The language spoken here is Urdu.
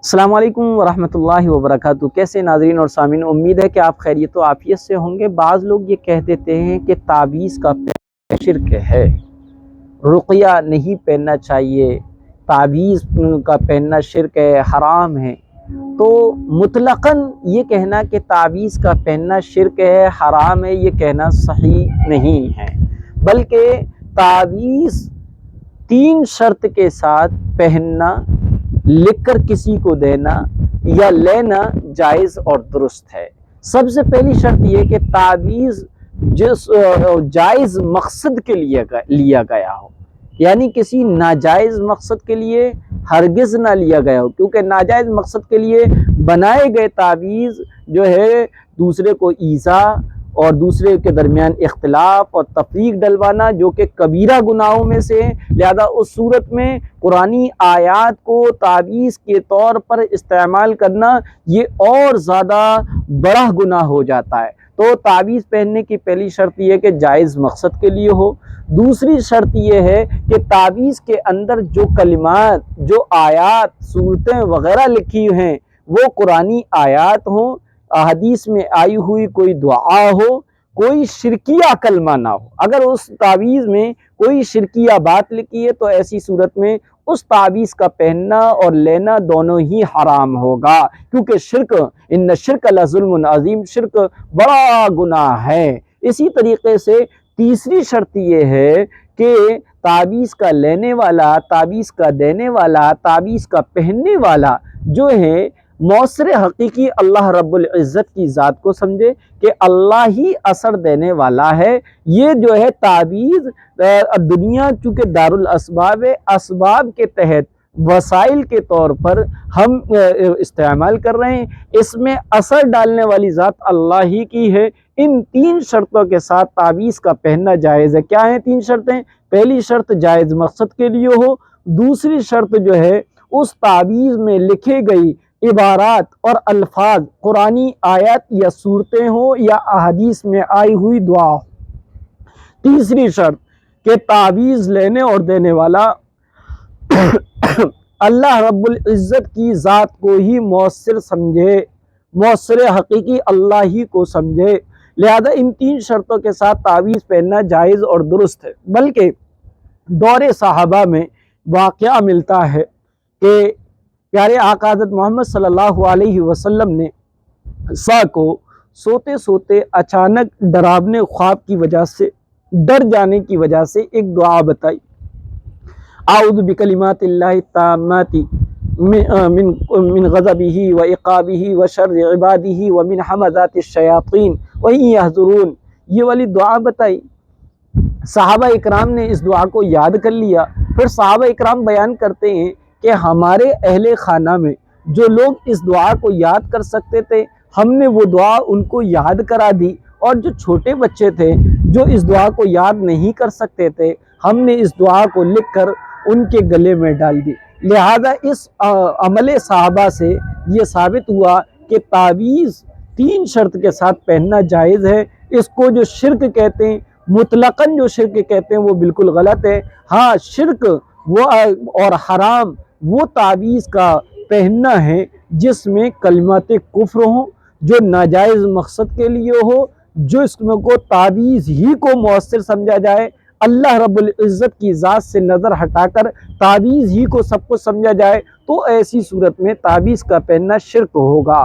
السلام علیکم ورحمۃ اللہ وبرکاتہ۔ کیسے ناظرین اور سامعین، امید ہے کہ آپ خیریت و عافیت سے ہوں گے۔ بعض لوگ یہ کہہ دیتے ہیں کہ تعویذ کا پہننا شرک ہے، رقیہ نہیں پہننا چاہیے، تعویذ کا پہننا شرک ہے، حرام ہے۔ تو مطلقاً یہ کہنا کہ تعویذ کا پہننا شرک ہے، حرام ہے، یہ کہنا صحیح نہیں ہے، بلکہ تعویذ 3 شرط کے ساتھ پہننا، لکھ کر کسی کو دینا یا لینا جائز اور درست ہے۔ سب سے پہلی شرط یہ کہ تعویذ جس جائز مقصد کے لیے لیا گیا ہو، یعنی کسی ناجائز مقصد کے لیے ہرگز نہ لیا گیا ہو، کیونکہ ناجائز مقصد کے لیے بنائے گئے تعویذ جو ہے دوسرے کو ایذا اور دوسرے کے درمیان اختلاف اور تفریق ڈلوانا، جو کہ کبیرہ گناہوں میں سے ہے۔ لہذا اس صورت میں قرآنی آیات کو تعویذ کے طور پر استعمال کرنا یہ اور زیادہ بڑا گناہ ہو جاتا ہے۔ تو تعویذ پہننے کی پہلی شرط یہ ہے کہ جائز مقصد کے لیے ہو۔ دوسری شرط یہ ہے کہ تعویذ کے اندر جو کلمات، جو آیات، صورتیں وغیرہ لکھی ہیں وہ قرآنی آیات ہوں، احادیث میں آئی ہوئی کوئی دعا ہو، کوئی شرکیہ کلمہ نہ ہو۔ اگر اس تعویذ میں کوئی شرکیہ بات لکھی ہے تو ایسی صورت میں اس تعویذ کا پہننا اور لینا دونوں ہی حرام ہوگا، کیونکہ شرک، ان الشرک لظلم عظیم، شرک بڑا گناہ ہے۔ اسی طریقے سے تیسری شرط یہ ہے کہ تعویذ کا لینے والا، تعویذ کا دینے والا، تعویذ کا پہننے والا جو ہے مؤثر حقیقی اللہ رب العزت کی ذات کو سمجھے کہ اللہ ہی اثر دینے والا ہے۔ یہ جو ہے تعویذ دنیا چونکہ دارالاسباب ہے، اسباب کے تحت وسائل کے طور پر ہم استعمال کر رہے ہیں، اس میں اثر ڈالنے والی ذات اللہ ہی کی ہے۔ ان 3 شرطوں کے ساتھ تعویذ کا پہننا جائز ہے۔ کیا ہیں 3 شرطیں؟ پہلی شرط جائز مقصد کے لیے ہو، دوسری شرط جو ہے اس تعویذ میں لکھی گئی عبارات اور الفاظ قرآنی آیات یا صورتیں ہوں یا احادیث میں آئی ہوئی دعا ہو، تیسری شرط کہ تعویذ لینے اور دینے والا اللہ رب العزت کی ذات کو ہی مؤثر سمجھے، مؤثر حقیقی اللہ ہی کو سمجھے۔ لہذا ان 3 شرطوں کے ساتھ تعویذ پہننا جائز اور درست ہے۔ بلکہ دور صحابہ میں واقعہ ملتا ہے کہ پیارے آقا حضرت محمد صلی اللہ علیہ وسلم نے کو سوتے سوتے اچانک ڈراونے خواب کی وجہ سے، ڈر جانے کی وجہ سے ایک دعا بتائی، اعوذ بکلمات اللہ التامات من غضبہ وعقابہ وشر عبادہ ومن حمزات الشیاطین وان یحضرون، یہ والی دعا بتائی۔ صحابہ اکرام نے اس دعا کو یاد کر لیا۔ پھر صحابہ اکرام بیان کرتے ہیں کہ ہمارے اہل خانہ میں جو لوگ اس دعا کو یاد کر سکتے تھے، ہم نے وہ دعا ان کو یاد کرا دی، اور جو چھوٹے بچے تھے جو اس دعا کو یاد نہیں کر سکتے تھے، ہم نے اس دعا کو لکھ کر ان کے گلے میں ڈال دی۔ لہذا اس عمل صحابہ سے یہ ثابت ہوا کہ تعویذ 3 شرط کے ساتھ پہننا جائز ہے۔ اس کو جو شرک کہتے ہیں، مطلقاً جو شرک کہتے ہیں وہ بالکل غلط ہے۔ ہاں، شرک وہ اور حرام وہ تعویذ کا پہننا ہے جس میں کلمات کفر ہوں، جو ناجائز مقصد کے لیے ہو، جو اس کو تعویذ ہی کو مؤثر سمجھا جائے، اللہ رب العزت کی ذات سے نظر ہٹا کر تعویذ ہی کو سب کو سمجھا جائے، تو ایسی صورت میں تعویذ کا پہننا شرک ہوگا۔